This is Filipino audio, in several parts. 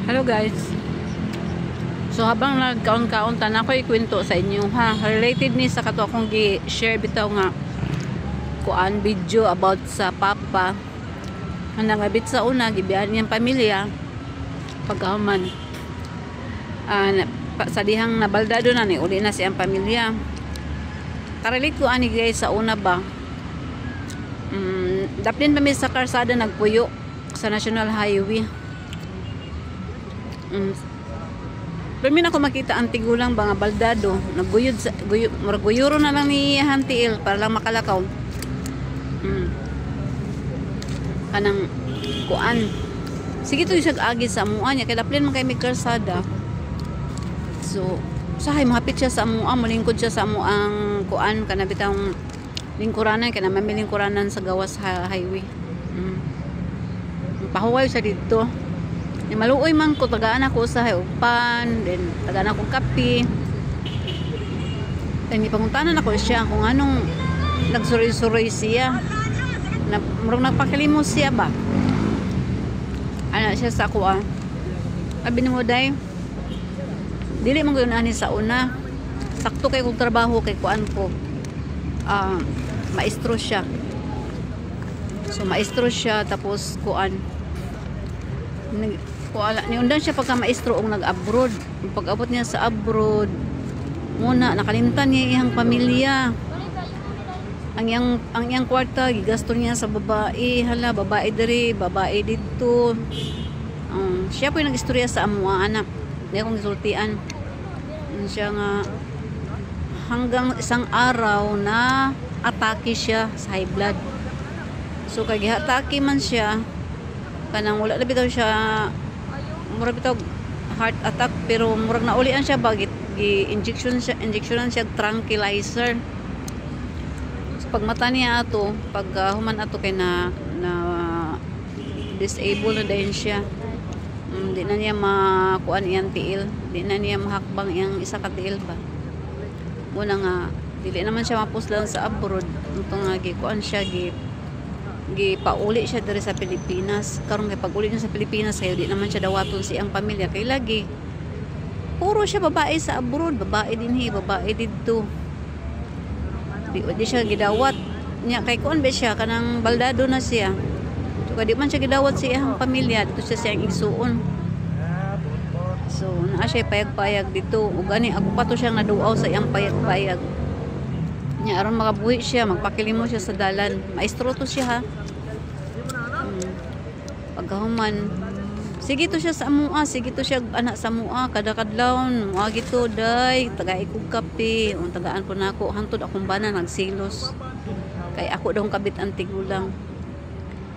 Hello guys. So habang nagkaon-kaon tan ako ikwento sa inyo ha. Related ni sa kato akong gi-share bitaw nga kuan video about sa papa. Nangabit sa una gibiyahan niyang pamilya pagkahuman. Sa dihang nabaldado na ni uli na siyang pamilya. Karelate ko ani guys sa una ba. Daplin kami sa karsada nagpuyo sa National Highway. Pero min ako makita ang tigulang ba nga baldado nagguyod sa guyuro na lang ni Hantiil para lang makalakaw. Kanang kuan sige to isag agi sa amuan niya kay daplin man kay may karsada. So sahay mahapit siya sa amuan, molingkod siya sa amuang kuan kana bitang lingkuranan kana mamilingkuranan sa gawas highway. Pahuway siya dito. Maluoy man ko, tagaan ako sa upan, then tagaan ako kape. Then ipanguntanan ako siya kung anong nagsuroy-suroy siya. Murang nagpakilimos siya ba? Ano siya sa ako Sabi ni mo day, dili man ko yun ani sa una. Sakto kay kong trabaho kay kuan ko. Maestro siya. So maestro siya tapos kuan. Niundan siya pagka maestro og nag-abroad. Pag-abot niya sa abroad, muna nakalimtan niya iyang pamilya. Ang iyang kwarta gigasto niya sa babae, hala babae diri, babae dito. Siya po yung nag-istorya sa amuang anak. Hindi akong gisultian. Siya nga hanggang isang araw na atake siya sa high blood. So kay gihatake man siya, kanang wala na bitaw siya murag bitaw heart attack pero murag naulian siya bagit injectionan siya tranquilizer. So, pag mata niya ato pag human ato kay na disable na din siya. Di na niya makuan iyang tiil, di na niya mahakbang iyang isa ka tiil ba. Muna nga dili naman siya mapuslan sa abroad ito nga gikuan siya gipauli siya diri sa Pilipinas. Karon kay pag-uli niya sa Pilipinas kayo di naman siya dawaton siyang pamilya kay lagi puro siya babae sa abroad, babae dinhi, babae didto. Di siya gidawat niya kay kuan ba siya kanang baldado na siya. So kay di man siya gidawat sa iyang pamilya dito siya siyang igsuon. So naa siya payag-payag dito ug ani ako pa to siyang naduaw sa iyang payag-payag. Nya aron makabuhi siya, magpakilimo siya sa dalan. Maestro to siya ha. Pagkahuman, sige to siya sa amua, sige to siya anak sa amua, kada-kadlawon, mua gito day, tagay kog kape, tagaan ko nako hantod akong bana nagsilos. Kay ako daw kabit ang tigulang.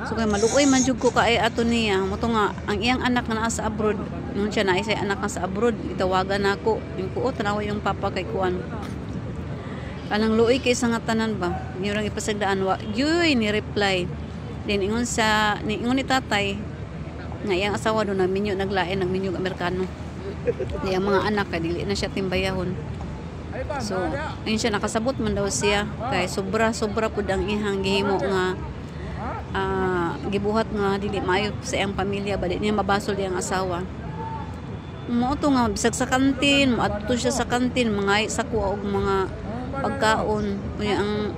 So kay maluoy man jud ko kay ato niya, moto nga ang iyang anak na naa sa abroad, nung siya na isa anak na sa abroad, itawagan nako. Yung ko tanaw yung papa kay kuan. Kanang luoy kay sa nga tanan ba nirang ipasagdaan wa yoy ni reply din ingon ni tatay nga iyang asawa do nagminyo naglain nagminyo Amerikano iyang mga anak kay dili na siya timbayahon. So ayun siya nakasabot man daw siya kay sobra pud ang ihang gihimo nga gibuhat nga dili maayo sa iyang pamilya ba di niya mabasol iyang asawa. Mo to nga bisag sa kantin moadto siya sa kantin mga sakuha og mga pagkaon unya ang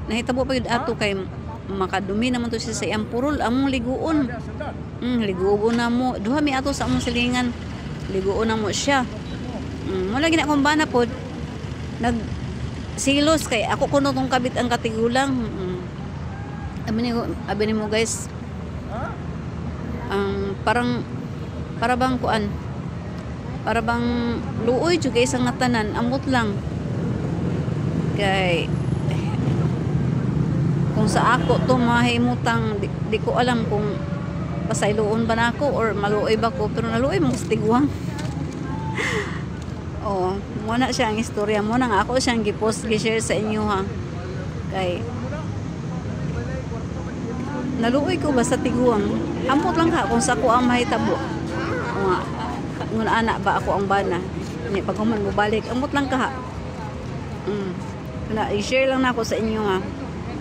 nahitabo pa yun ato kay makadumi naman to siya sa iyang purol among liguon. Liguon na mo duha mi ato sa among silingan liguon na mo siya. Mula gina kong bana pod nag silos kay ako kuno tong kabit ang katigulang. Abi ni mo guys para bang kuan para bang luoy jud kay isang tanan amot lang kay kung sa ako to mahimutang di ko alam kung pasayloon ba nako or maluoy ba ko pero naluoy mo sa tiguang. Muna siya ang istorya mo nang ako siyang gipost gi-share sa inyo ha kay naluoy ko ba sa tiguang amot lang ka kung sa ko ang mahitabo ngun anak ba ako ang bana ni pag human mo balik amot lang ka ha. I-share lang na ako sa inyo ha.